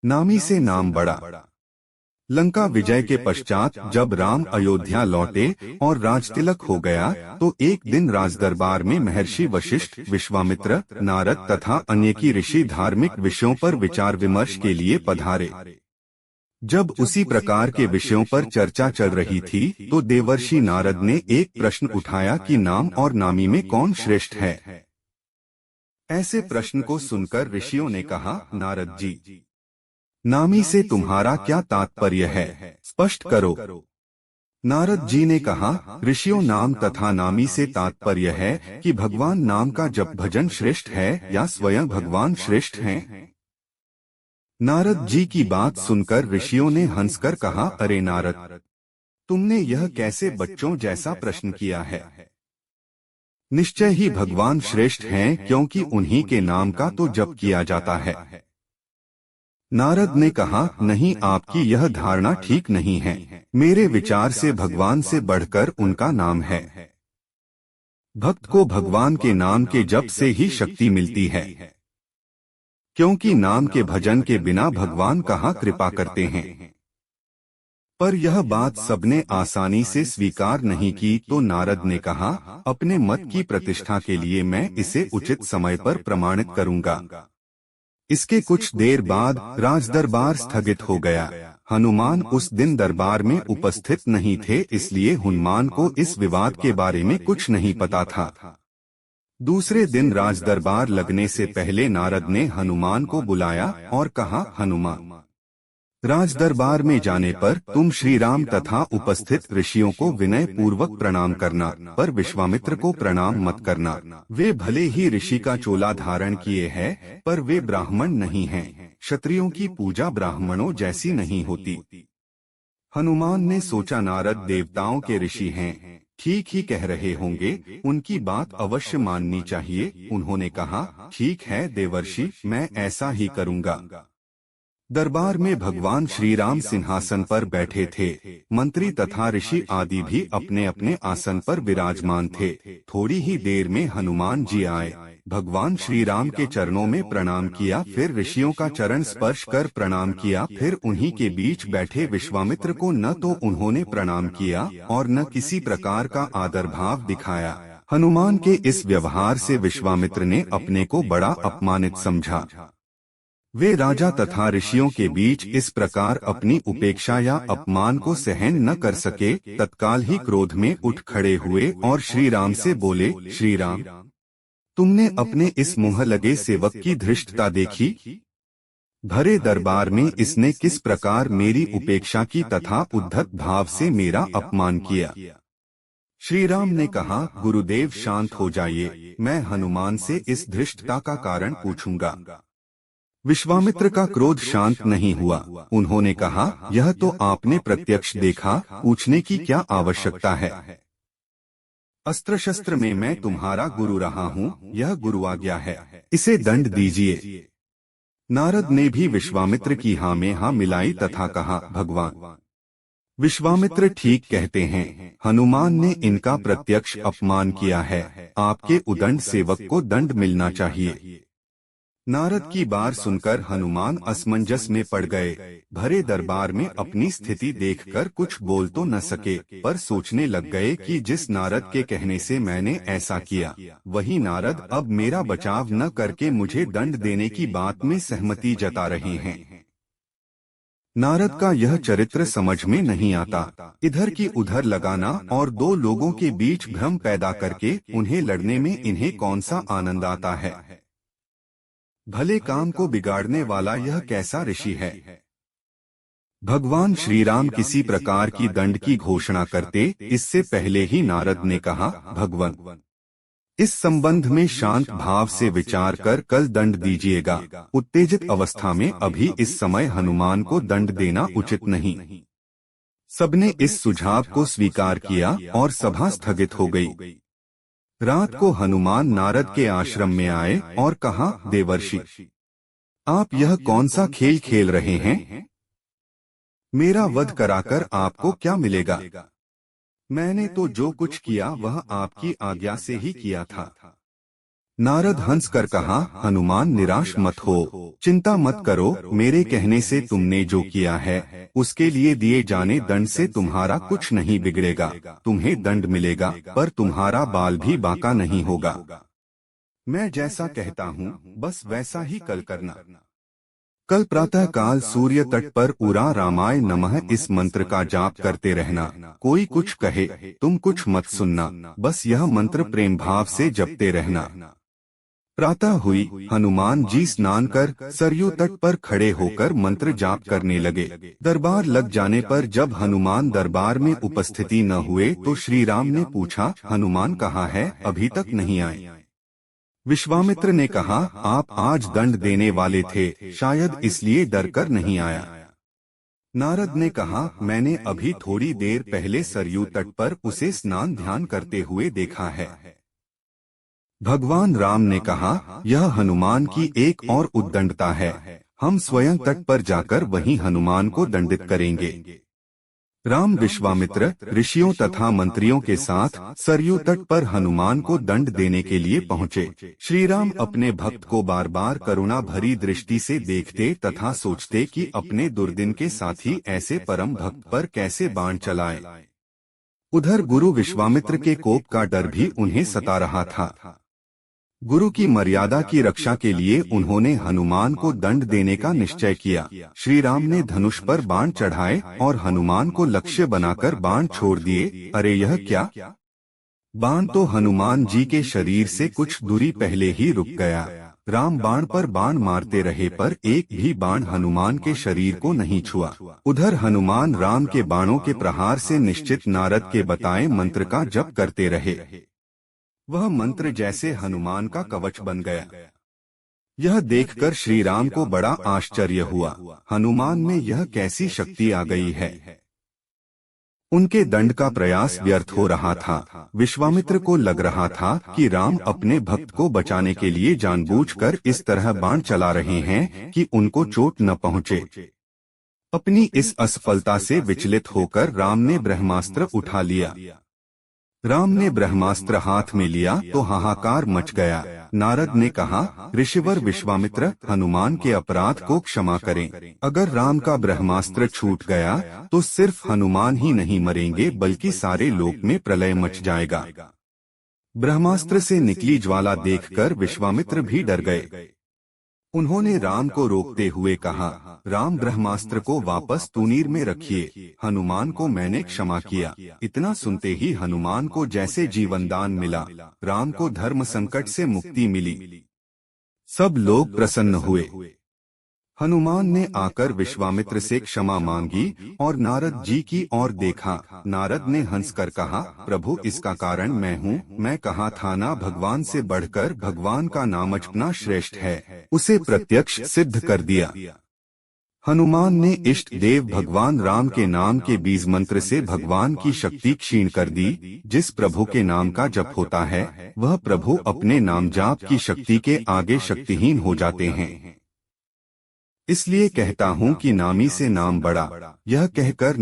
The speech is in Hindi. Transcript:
नामी से नाम बढ़ा। लंका विजय के पश्चात जब राम अयोध्या लौटे और राजतिलक हो गया, तो एक दिन राजदरबार में महर्षि वशिष्ठ, विश्वामित्र, नारद तथा अन्य की ऋषि धार्मिक विषयों पर विचार विमर्श के लिए पधारे। जब उसी प्रकार के विषयों पर चर्चा चल रही थी, तो देवर्षि नारद ने एक प्रश्न उठाया कि नाम और नामी में कौन श्रेष्ठ है। ऐसे प्रश्न को सुनकर ऋषियों ने कहा, नारद जी, नामी से तुम्हारा क्या तात्पर्य है, स्पष्ट करो। नारद जी ने कहा, ऋषियों, नाम तथा नामी से तात्पर्य है कि भगवान नाम का जप भजन श्रेष्ठ है या स्वयं भगवान श्रेष्ठ हैं। नारद जी की बात सुनकर ऋषियों ने हंसकर कहा, अरे नारद, तुमने यह कैसे बच्चों जैसा प्रश्न किया है। निश्चय ही भगवान श्रेष्ठ हैं, क्योंकि उन्हीं के नाम का तो जप किया जाता है। नारद ने कहा, नहीं, आपकी यह धारणा ठीक नहीं है। मेरे विचार से भगवान से बढ़कर उनका नाम है। भक्त को भगवान के नाम के जप से ही शक्ति मिलती है, क्योंकि नाम के भजन के बिना भगवान कहाँ कृपा करते हैं। पर यह बात सबने आसानी से स्वीकार नहीं की, तो नारद ने कहा, अपने मत की प्रतिष्ठा के लिए मैं इसे उचित समय पर प्रमाणित करूंगा। इसके कुछ देर बाद राजदरबार स्थगित हो गया। हनुमान उस दिन दरबार में उपस्थित नहीं थे, इसलिए हनुमान को इस विवाद के बारे में कुछ नहीं पता था। दूसरे दिन राजदरबार लगने से पहले नारद ने हनुमान को बुलाया और कहा, हनुमान, राजदरबार में जाने पर तुम श्री राम तथा उपस्थित ऋषियों को विनय पूर्वक प्रणाम करना, पर विश्वामित्र को प्रणाम मत करना। वे भले ही ऋषि का चोला धारण किए हैं, पर वे ब्राह्मण नहीं हैं। क्षत्रियों की पूजा ब्राह्मणों जैसी नहीं होती। हनुमान ने सोचा, नारद देवताओं के ऋषि हैं, ठीक ही कह रहे होंगे, उनकी बात अवश्य माननी चाहिए। उन्होंने कहा, ठीक है देवर्षि, मैं ऐसा ही करूँगा। दरबार में भगवान श्री राम सिंहासन पर बैठे थे। मंत्री तथा ऋषि आदि भी अपने अपने आसन पर विराजमान थे। थोड़ी ही देर में हनुमान जी आए। भगवान श्री राम के चरणों में प्रणाम किया, फिर ऋषियों का चरण स्पर्श कर प्रणाम किया, फिर उन्हीं के बीच बैठे विश्वामित्र को न तो उन्होंने प्रणाम किया और न किसी प्रकार का आदर भाव दिखाया। हनुमान के इस व्यवहार से विश्वामित्र ने अपने को बड़ा अपमानित समझा। वे राजा तथा ऋषियों के बीच इस प्रकार अपनी उपेक्षा या अपमान को सहन न कर सके। तत्काल ही क्रोध में उठ खड़े हुए और श्री राम से बोले, श्री राम, तुमने अपने इस मुँह लगे सेवक की धृष्टता देखी। भरे दरबार में इसने किस प्रकार मेरी उपेक्षा की तथा उद्धत भाव से मेरा अपमान किया। श्री राम ने कहा, गुरुदेव शांत हो जाइए, मैं हनुमान से इस धृष्टता का कारण पूछूंगा। विश्वामित्र का क्रोध शांत नहीं हुआ। उन्होंने कहा, यह तो आपने प्रत्यक्ष देखा, पूछने की क्या आवश्यकता है। अस्त्र शस्त्र में मैं तुम्हारा गुरु रहा हूँ, यह गुरु आज्ञा है, इसे दंड दीजिए। नारद ने भी विश्वामित्र की हाँ में हाँ मिलाई तथा कहा, भगवान विश्वामित्र ठीक कहते हैं, हनुमान ने इनका प्रत्यक्ष अपमान किया है, आपके उदंड सेवक को दंड मिलना चाहिए। नारद की बात सुनकर हनुमान असमंजस में पड़ गए। भरे दरबार में अपनी स्थिति देखकर कुछ बोल तो न सके, पर सोचने लग गए कि जिस नारद के कहने से मैंने ऐसा किया, वही नारद अब मेरा बचाव न करके मुझे दंड देने की बात में सहमति जता रहे हैं। नारद का यह चरित्र समझ में नहीं आता। इधर की उधर लगाना और दो लोगों के बीच भ्रम पैदा करके उन्हें लड़ने में इन्हें कौन सा आनंद आता है। भले काम को बिगाड़ने वाला यह कैसा ऋषि है। भगवान श्री राम किसी प्रकार की दंड की घोषणा करते, इससे पहले ही नारद ने कहा, भगवान इस संबंध में शांत भाव से विचार कर कल दंड दीजिएगा। उत्तेजित अवस्था में अभी इस समय हनुमान को दंड देना उचित नहीं। सबने इस सुझाव को स्वीकार किया और सभा स्थगित हो गई। रात को हनुमान नारद के आश्रम में आए और कहा, देवर्षि, आप यह कौन सा खेल खेल रहे हैं। मेरा वध कराकर आपको क्या मिलेगा। मैंने तो जो कुछ किया वह आपकी आज्ञा से ही किया था। नारद हंस कर कहा, हनुमान निराश मत हो, चिंता मत करो, मेरे कहने से तुमने जो किया है उसके लिए दिए जाने दंड से तुम्हारा कुछ नहीं बिगड़ेगा। तुम्हें दंड मिलेगा पर तुम्हारा बाल भी बांका नहीं होगा। मैं जैसा कहता हूँ बस वैसा ही कल करना। कल प्रातः काल सूर्य तट पर उरा रामाय नमः इस मंत्र का जाप करते रहना। कोई कुछ कहे तुम कुछ मत सुनना, बस यह मंत्र प्रेम भाव से जपते रहना। प्रातः हुई, हनुमान जी स्नान कर सरयू तट पर खड़े होकर मंत्र जाप करने लगे। दरबार लग जाने पर जब हनुमान दरबार में उपस्थिति न हुए तो श्री राम ने पूछा, हनुमान कहाँ है, अभी तक नहीं आए? विश्वामित्र ने कहा, आप आज दंड देने वाले थे, शायद इसलिए डर कर नहीं आया। नारद ने कहा, मैंने अभी थोड़ी देर पहले सरयू तट पर उसे स्नान ध्यान करते हुए देखा है। भगवान राम ने कहा, यह हनुमान की एक और उद्दंडता है, हम स्वयं तट पर जाकर वहीं हनुमान को दंडित करेंगे। राम विश्वामित्र ऋषियों तथा मंत्रियों के साथ सरयू तट पर हनुमान को दंड देने के लिए पहुँचे। श्री राम अपने भक्त को बार बार करुणा भरी दृष्टि से देखते तथा सोचते कि अपने दुर्दिन के साथी ऐसे परम भक्त पर कैसे बाण चलाएं। उधर गुरु विश्वामित्र के कोप का डर भी उन्हें सता रहा था। गुरु की मर्यादा की रक्षा के लिए उन्होंने हनुमान को दंड देने का निश्चय किया। श्री राम ने धनुष पर बाण चढ़ाए और हनुमान को लक्ष्य बनाकर बाण छोड़ दिए। अरे यह क्या! बाण तो हनुमान जी के शरीर से कुछ दूरी पहले ही रुक गया। राम बाण पर बाण मारते रहे पर एक भी बाण हनुमान के शरीर को नहीं छुआ। उधर हनुमान राम के बाणों के प्रहार से निश्चित नारद के बताए मंत्र का जप करते रहे। वह मंत्र जैसे हनुमान का कवच बन गया। यह देखकर श्री राम को बड़ा आश्चर्य हुआ। हनुमान में यह कैसी शक्ति आ गई है? उनके दंड का प्रयास व्यर्थ हो रहा था। विश्वामित्र को लग रहा था कि राम अपने भक्त को बचाने के लिए जानबूझकर इस तरह बाण चला रहे हैं कि उनको चोट न पहुंचे। अपनी इस असफलता से विचलित होकर राम ने ब्रह्मास्त्र उठा लिया। राम ने ब्रह्मास्त्र हाथ में लिया तो हाहाकार मच गया। नारद ने कहा, ऋषिवर विश्वामित्र, हनुमान के अपराध को क्षमा करें। अगर राम का ब्रह्मास्त्र छूट गया तो सिर्फ हनुमान ही नहीं मरेंगे बल्कि सारे लोक में प्रलय मच जाएगा। ब्रह्मास्त्र से निकली ज्वाला देखकर विश्वामित्र भी डर गए। उन्होंने राम को रोकते हुए कहा, राम ब्रह्मास्त्र को वापस तूनीर में रखिए, हनुमान को मैंने क्षमा किया। इतना सुनते ही हनुमान को जैसे जीवन दान मिला। राम को धर्म संकट से मुक्ति मिली। सब लोग प्रसन्न हुए। हनुमान ने आकर विश्वामित्र से क्षमा मांगी और नारद जी की ओर देखा। नारद ने हंसकर कहा, प्रभु इसका कारण मैं हूँ। मैं कहा था ना, भगवान से बढ़कर भगवान का नाम जपना श्रेष्ठ है। उसे प्रत्यक्ष सिद्ध कर दिया। हनुमान ने इष्ट देव भगवान राम के नाम के बीज मंत्र से भगवान की शक्ति क्षीण कर दी। जिस प्रभु के नाम का जप होता है वह प्रभु अपने नाम जाप की शक्ति के आगे शक्तिहीन हो जाते हैं। इसलिए कहता हूँ कि नामी से नाम बड़ा। यह कहकर